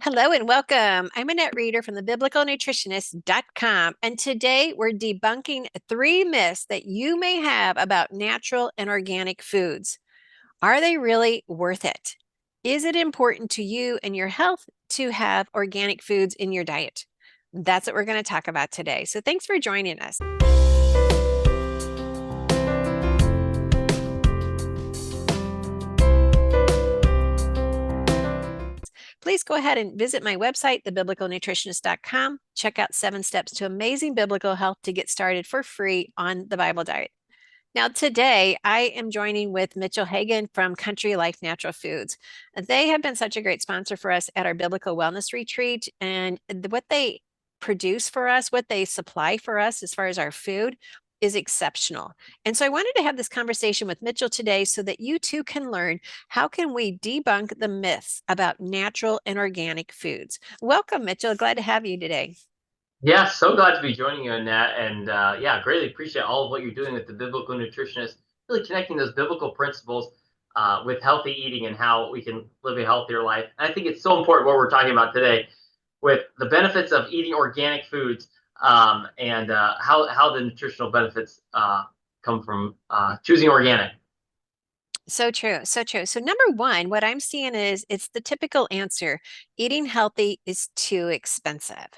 Hello and welcome. I'm Annette Reeder from the biblicalnutritionist.com. And today we're debunking 3 myths that you may have about natural and organic foods. Are they really worth it? Is it important to you and your health to have organic foods in your diet? That's what we're going to talk about today. So thanks for joining us. Please go ahead and visit my website, thebiblicalnutritionist.com. Check out 7 steps to amazing biblical health to get started for free on the Bible diet. Now, today I am joining with Mitchell Hagan from Country Life Natural Foods. They have been such a great sponsor for us at our biblical wellness retreat, and what they produce for us, what they supply for us as far as our food is exceptional. And so I wanted to have this conversation with Mitchell today so that you too can learn how can we debunk the myths about natural and organic foods. Welcome, Mitchell. Glad to have you today. Yeah, so glad to be joining you in that. And yeah, greatly appreciate all of what you're doing with the biblical nutritionist, really connecting those biblical principles with healthy eating and how we can live a healthier life. And I think it's so important what we're talking about today with the benefits of eating organic foods and how the nutritional benefits come from choosing organic. So true. So true. So number one, what I'm seeing is it's the typical answer. Eating healthy is too expensive.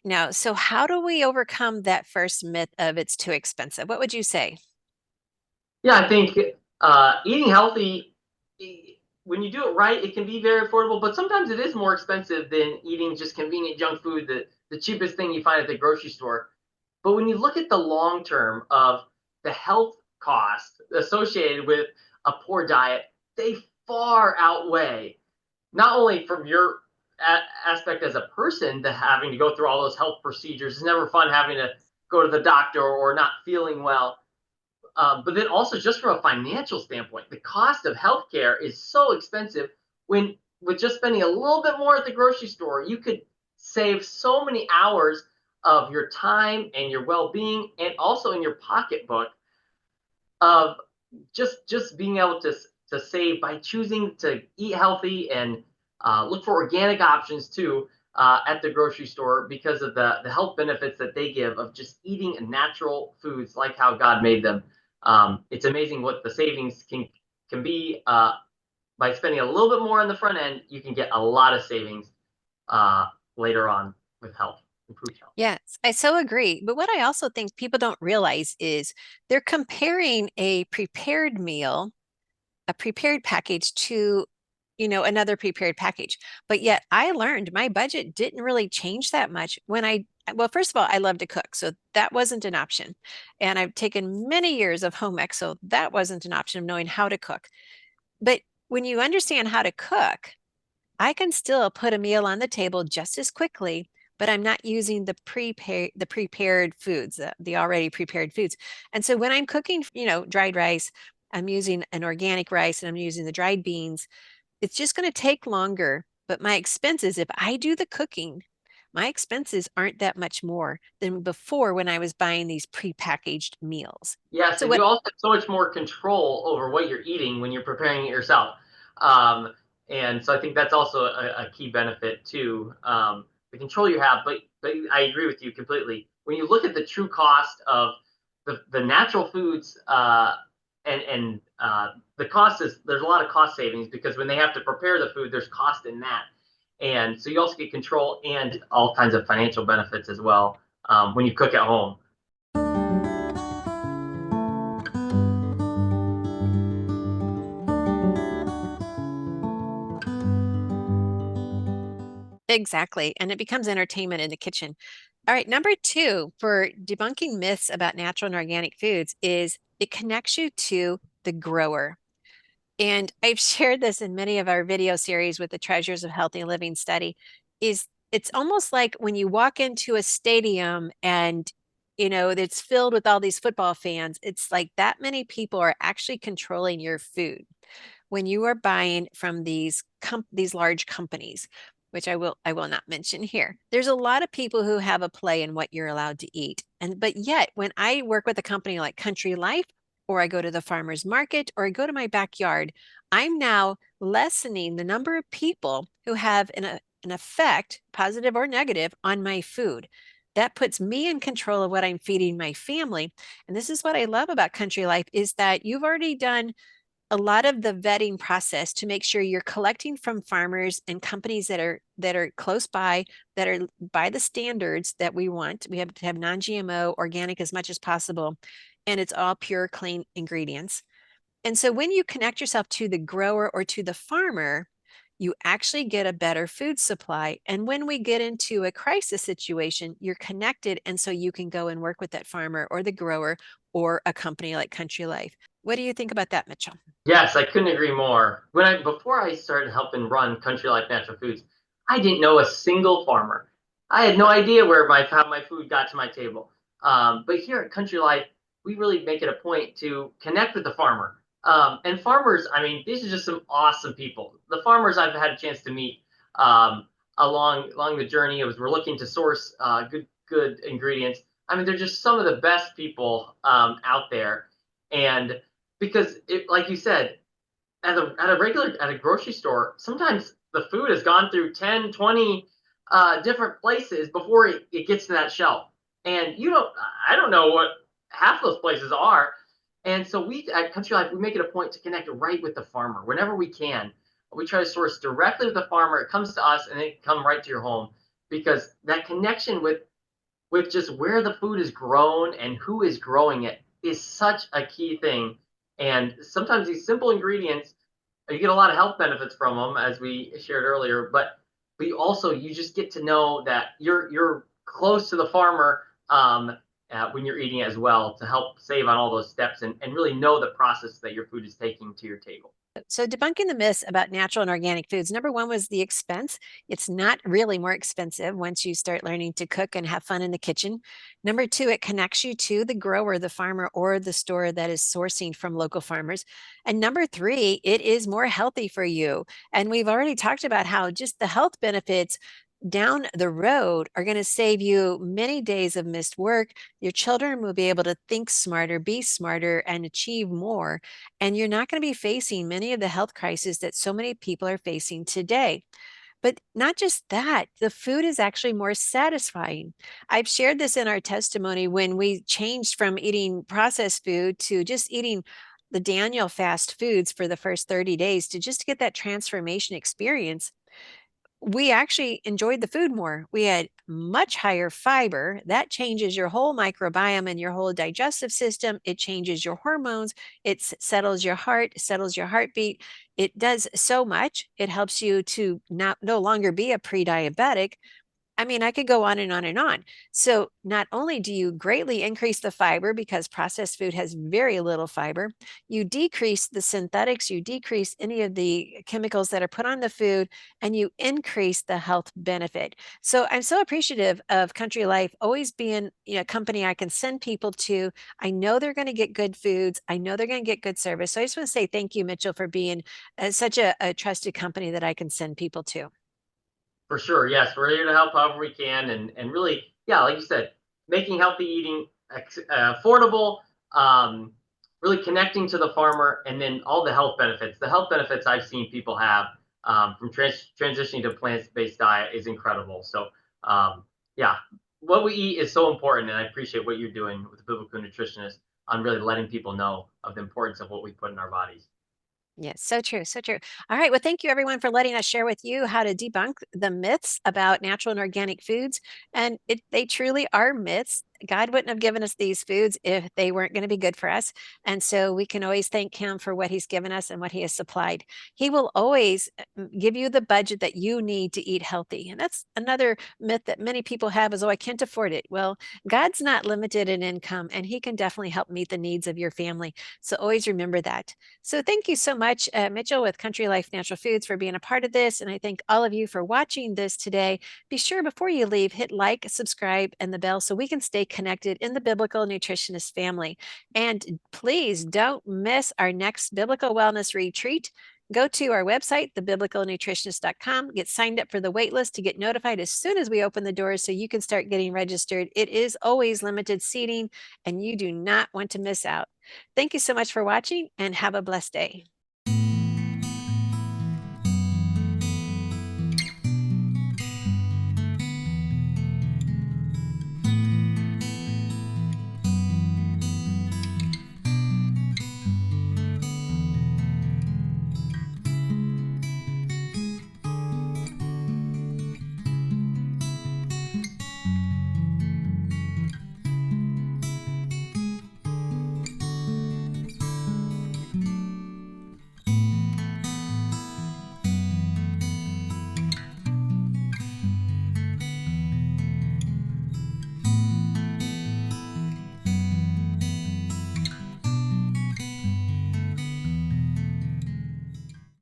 Now, so how do we overcome that first myth of it's too expensive? What would you say? Yeah, I think eating healthy, when you do it right, it can be very affordable, but sometimes it is more expensive than eating just convenient junk food, the cheapest thing you find at the grocery store. But when you look at the long term of the health cost associated with a poor diet, they far outweigh not only from your aspect as a person, to having to go through all those health procedures. It's never fun having to go to the doctor or not feeling well, but then also just from a financial standpoint, the cost of healthcare is so expensive. When with just spending a little bit more at the grocery store, you could save so many hours of your time and your well-being, and also in your pocketbook of just being able to save by choosing to eat healthy and look for organic options too at the grocery store because of the health benefits that they give of just eating natural foods like how God made them. It's amazing what the savings can be by spending a little bit more on the front end. You can get a lot of savings uh, later on with health, improved health. Yes, I so agree. But what I also think people don't realize is they're comparing a prepared meal, a prepared package to, another prepared package. But yet I learned my budget didn't really change that much when well, first of all, I love to cook, so that wasn't an option. And I've taken many years of home ec, so that wasn't an option of knowing how to cook. But when you understand how to cook, I can still put a meal on the table just as quickly, but I'm not using the prepared foods, the already prepared foods. And so when I'm cooking, dried rice, I'm using an organic rice and I'm using the dried beans. It's just going to take longer, but my expenses, if I do the cooking, my expenses aren't that much more than before when I was buying these prepackaged meals. Yes, So and what you also have so much more control over what you're eating when you're preparing it yourself. Um, and so I think that's also a key benefit too, the control you have. But I agree with you completely. When you look at the true cost of the natural foods, and the cost is, there's a lot of cost savings because when they have to prepare the food, there's cost in that. And so you also get control and all kinds of financial benefits as well when you cook at home. Exactly. And it becomes entertainment in the kitchen. All right. Number two for debunking myths about natural and organic foods is it connects you to the grower. And I've shared this in many of our video series with the Treasures of Healthy Living study, is it's almost like when you walk into a stadium and it's filled with all these football fans, it's like that many people are actually controlling your food when you are buying from these large companies, which I will not mention here. There's a lot of people who have a play in what you're allowed to eat. And but yet when I work with a company like Country Life, or I go to the farmer's market, or I go to my backyard, I'm now lessening the number of people who have an effect, positive or negative, on my food. That puts me in control of what I'm feeding my family. And this is what I love about Country Life is that you've already done a lot of the vetting process to make sure you're collecting from farmers and companies that are close by, that are by the standards that we want. We have to have non-GMO, organic as much as possible, and it's all pure, clean ingredients. And so when you connect yourself to the grower or to the farmer, you actually get a better food supply. And when we get into a crisis situation, you're connected. And so you can go and work with that farmer or the grower or a company like Country Life. What do you think about that, Mitchell? Yes, I couldn't agree more. Before I started helping run Country Life Natural Foods, I didn't know a single farmer. I had no idea where my how my food got to my table. But here at Country Life, we really make it a point to connect with the farmer. And farmers, I mean, these are just some awesome people. The farmers I've had a chance to meet along the journey as we're looking to source good ingredients. I mean, they're just some of the best people out there. And because like you said, at a grocery store, sometimes the food has gone through 10, 20 different places before it gets to that shelf. And I don't know what half those places are. And so we at Country Life, we make it a point to connect right with the farmer whenever we can. We try to source directly with the farmer. It comes to us and it come right to your home because that connection with just where the food is grown and who is growing it is such a key thing. And sometimes these simple ingredients, you get a lot of health benefits from them, as we shared earlier. But you just get to know that you're close to the farmer when you're eating it as well to help save on all those steps and really know the process that your food is taking to your table. So, debunking the myths about natural and organic foods. Number one was the expense. It's not really more expensive once you start learning to cook and have fun in the kitchen. Number two, it connects you to the grower, the farmer, or the store that is sourcing from local farmers. And number three, it is more healthy for you. And we've already talked about how just the health benefits down the road are going to save you many days of missed work. Your children will be able to think smarter, be smarter, and achieve more. And you're not going to be facing many of the health crises that so many people are facing today. But not just that, the food is actually more satisfying. I've shared this in our testimony when we changed from eating processed food to just eating the Daniel fast foods for the first 30 days to just get that transformation experience. We actually enjoyed the food more. We had much higher fiber. That changes your whole microbiome and your whole digestive system. It changes your hormones. It settles your heart, settles your heartbeat. It does so much. It helps you to not no longer be a pre-diabetic. I mean, I could go on and on and on. So, not only do you greatly increase the fiber because processed food has very little fiber, you decrease the synthetics, you decrease any of the chemicals that are put on the food, and you increase the health benefit. So, I'm so appreciative of Country Life always being a company I can send people to. I know they're going to get good foods, I know they're going to get good service. So, I just want to say thank you, Mitchell, for being such a trusted company that I can send people to. For sure, yes, we're here to help however we can, and really, yeah, like you said, making healthy eating affordable, really connecting to the farmer, and then all the health benefits. The health benefits I've seen people have from transitioning to a plant-based diet is incredible. So, yeah, what we eat is so important, and I appreciate what you're doing with the biblical nutritionist on really letting people know of the importance of what we put in our bodies. Yes, so true, so true. All right, well, thank you everyone for letting us share with you how to debunk the myths about natural and organic foods. And they truly are myths. God wouldn't have given us these foods if they weren't going to be good for us. And so we can always thank Him for what He's given us and what He has supplied. He will always give you the budget that you need to eat healthy. And that's another myth that many people have is, oh, I can't afford it. Well, God's not limited in income, and He can definitely help meet the needs of your family. So always remember that. So thank you so much, Mitchell with Country Life Natural Foods for being a part of this. And I thank all of you for watching this today. Be sure before you leave, hit like, subscribe, and the bell so we can stay connected in the Biblical Nutritionist family. And please don't miss our next Biblical Wellness Retreat. Go to our website, thebiblicalnutritionist.com, get signed up for the waitlist to get notified as soon as we open the doors so you can start getting registered. It is always limited seating and you do not want to miss out. Thank you so much for watching and have a blessed day.